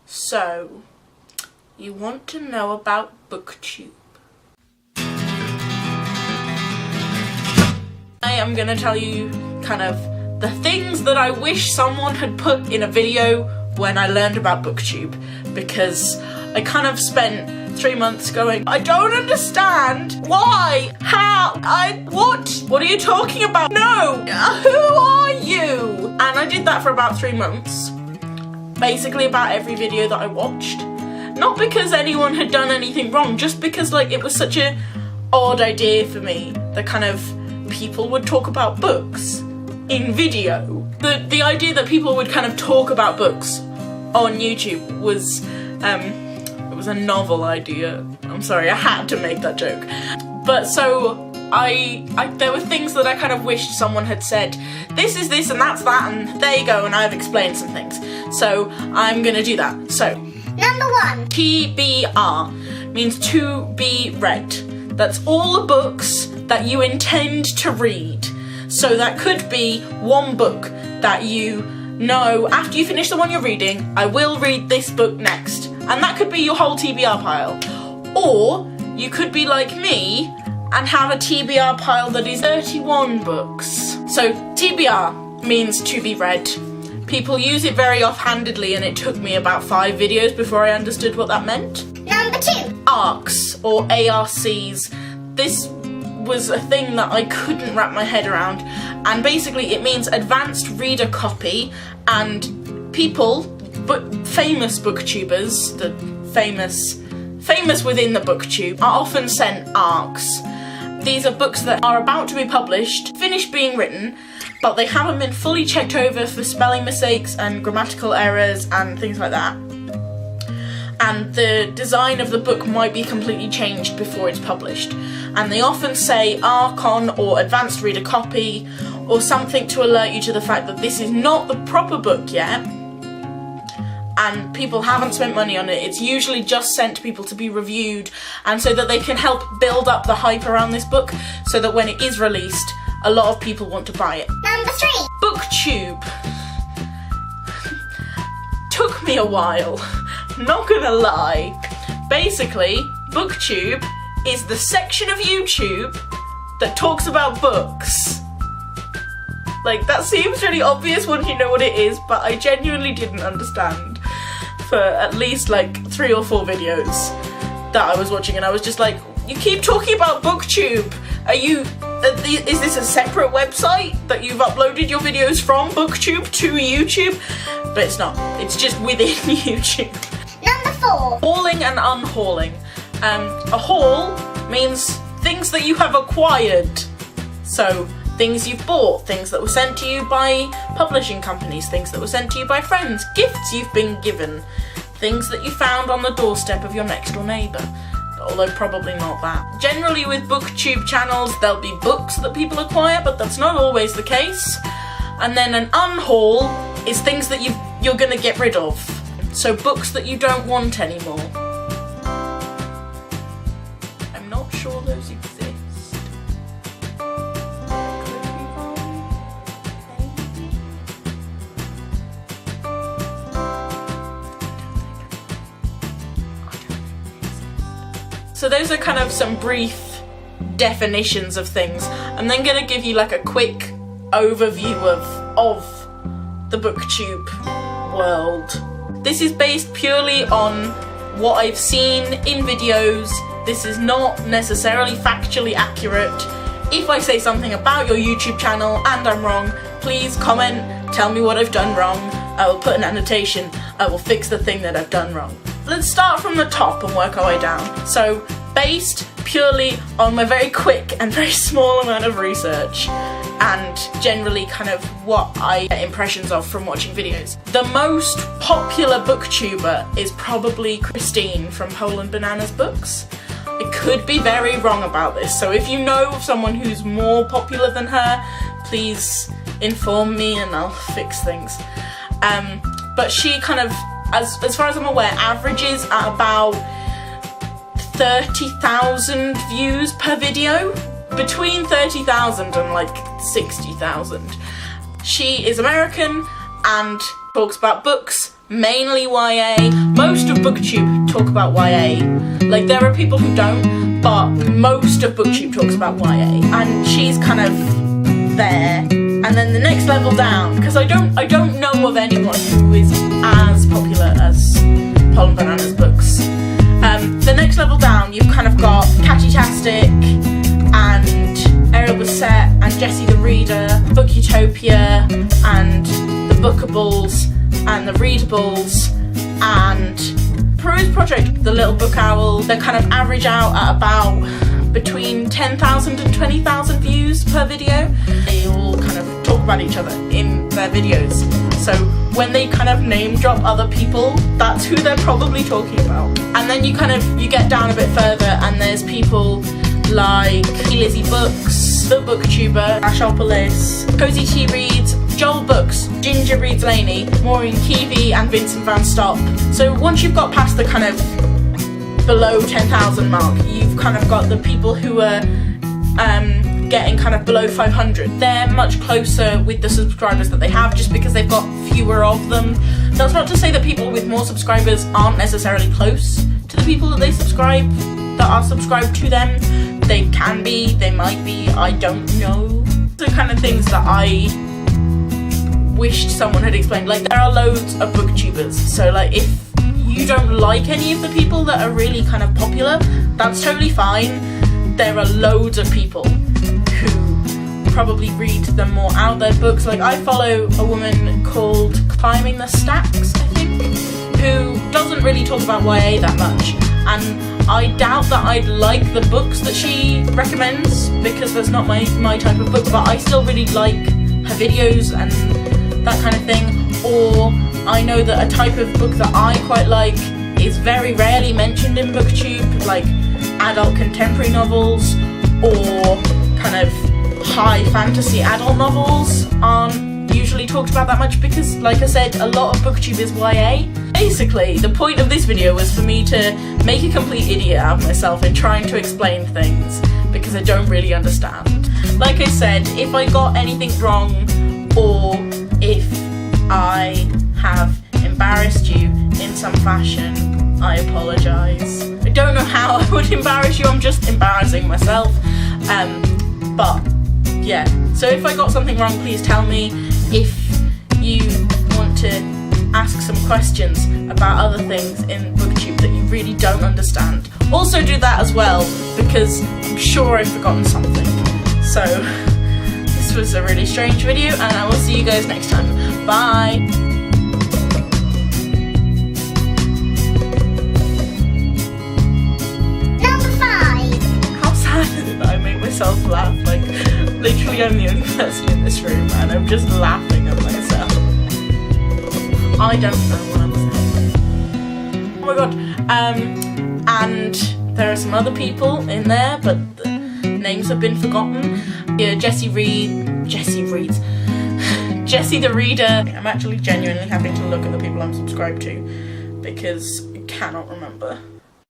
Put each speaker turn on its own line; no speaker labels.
So, you want to know about Booktube. I am going to tell you kind of the things that I wish someone had put in a video when I learned about Booktube, because I kind of spent 3 months going, I don't understand. Why? How? What are you talking about? No! Who are you? And I did that for about 3 months. Basically about every video that I watched. Not because anyone had done anything wrong, just because like it was such an odd idea for me that kind of people would talk about books in video. The idea that people would kind of talk about books on YouTube was it was a novel idea. I'm sorry, I had to make that joke. But so there were things that I kind of wished someone had said, this is this and that's that, and there you go, and I've explained some things. So I'm gonna do that. So,
number 1.
TBR means to be read. That's all the books that you intend to read. So that could be one book that you know, after you finish the one you're reading, I will read this book next. And that could be your whole TBR pile. Or you could be like me and have a TBR pile that is 31 books. So TBR means to be read. People use it very offhandedly, and it took me about 5 videos before I understood what that meant.
Number 2.
ARCs or ARCs. This was a thing that I couldn't wrap my head around, and basically it means advanced reader copy, and people, but famous booktubers, the famous within the booktube, are often sent ARCs. These are books that are about to be published, finished being written, but they haven't been fully checked over for spelling mistakes and grammatical errors and things like that. And the design of the book might be completely changed before it's published. And they often say ARC on or advanced reader copy or something to alert you to the fact that this is not the proper book yet, and people haven't spent money on it. It's usually just sent to people to be reviewed, and so that they can help build up the hype around this book, so that when it is released, a lot of people want to buy it.
Number 3.
Booktube. Took me a while, not gonna lie. Basically, Booktube is the section of YouTube that talks about books. Like, that seems really obvious once you know what it is, but I genuinely didn't understand for at least like 3 or 4 videos that I was watching, and I was just like, you keep talking about Booktube. Is this a separate website that you've uploaded your videos from Booktube to YouTube? But it's not. It's just within YouTube.
Number 4.
Hauling and unhauling. A haul means things that you have acquired. So, things you've bought, things that were sent to you by publishing companies, things that were sent to you by friends, gifts you've been given, things that you found on the doorstep of your next door neighbour. Although probably not that. Generally with Booktube channels, there'll be books that people acquire, but that's not always the case. And then an unhaul is things that you're gonna get rid of. So books that you don't want anymore. I'm not sure those exist. I could be wrong. Maybe. I don't think they exist. So those are kind of some brief definitions of things. I'm then gonna give you like a quick overview of the Booktube world. This is based purely on what I've seen in videos. This is not necessarily factually accurate. If I say something about your YouTube channel and I'm wrong, please comment, tell me what I've done wrong. I will put an annotation. I will fix the thing that I've done wrong. Let's start from the top and work our way down. So, based purely on my very quick and very small amount of research, and generally kind of what I get impressions of from watching videos. The most popular booktuber is probably Christine from Poland Bananas Books. I could be very wrong about this, so if you know of someone who's more popular than her, please inform me and I'll fix things. But she kind of, as far as I'm aware, averages at about 30,000 views per video. Between 30,000 and like 60,000. She is American and talks about books mainly YA. Most of Booktube talk about YA. Like, there are people who don't, but most of Booktube talks about YA, and she's kind of there. And then the next level down, because I don't know of anyone who is as popular as Pollen Banana's books. The next level down, you've kind of got Catchy-tastic and Ariel Bissett and Jessie the Reader, Book Utopia and the Bookables and the Readables and Prose Project, the Little Book Owl. They kind of average out at about between 10,000 and 20,000 views per video. They all kind of talk about each other in their videos. So when they kind of name drop other people, that's who they're probably talking about. And then you get down a bit further and there's people like Lizzie Books, The Booktuber, Ashopolis, Cozy Tea Reads, Joel Books, Ginger Reads Laney, Maureen Keevy and Vincent Van Stop. So once you've got past the kind of below 10,000 mark, you've kind of got the people who are getting kind of below 500. They're much closer with the subscribers that they have just because they've got fewer of them. That's not to say that people with more subscribers aren't necessarily close to the people that that are subscribed to them. They can be, they might be, I don't know. The kind of things that I wished someone had explained. Like, there are loads of booktubers, so like if you don't like any of the people that are really kind of popular, that's totally fine. There are loads of people who probably read the more out there books. Like, I follow a woman called Climbing the Stacks, I think, who doesn't really talk about YA that much, and I doubt that I'd like the books that she recommends because that's not my type of book, but I still really like her videos and that kind of thing. Or I know that a type of book that I quite like is very rarely mentioned in Booktube, like adult contemporary novels or kind of high fantasy adult novels aren't usually talked about that much because, like I said, a lot of Booktube is YA. Basically, the point of this video was for me to make a complete idiot out of myself in trying to explain things because I don't really understand. Like I said, if I got anything wrong or if I have embarrassed you in some fashion, I apologise. I don't know how I would embarrass you, I'm just embarrassing myself. But yeah, so if I got something wrong, please tell me. If you want to ask some questions about other things in Booktube that you really don't understand, also do that as well, because I'm sure I've forgotten something. So this was a really strange video, and I will see you guys next time. Bye! I make myself laugh, like literally I'm the only person in this room and I'm just laughing at myself. I don't know what I'm saying. Oh my god. And there are some other people in there, but the names have been forgotten. Yeah, Jessie Reads. Jessie the Reader. I'm actually genuinely having to look at the people I'm subscribed to because I cannot remember.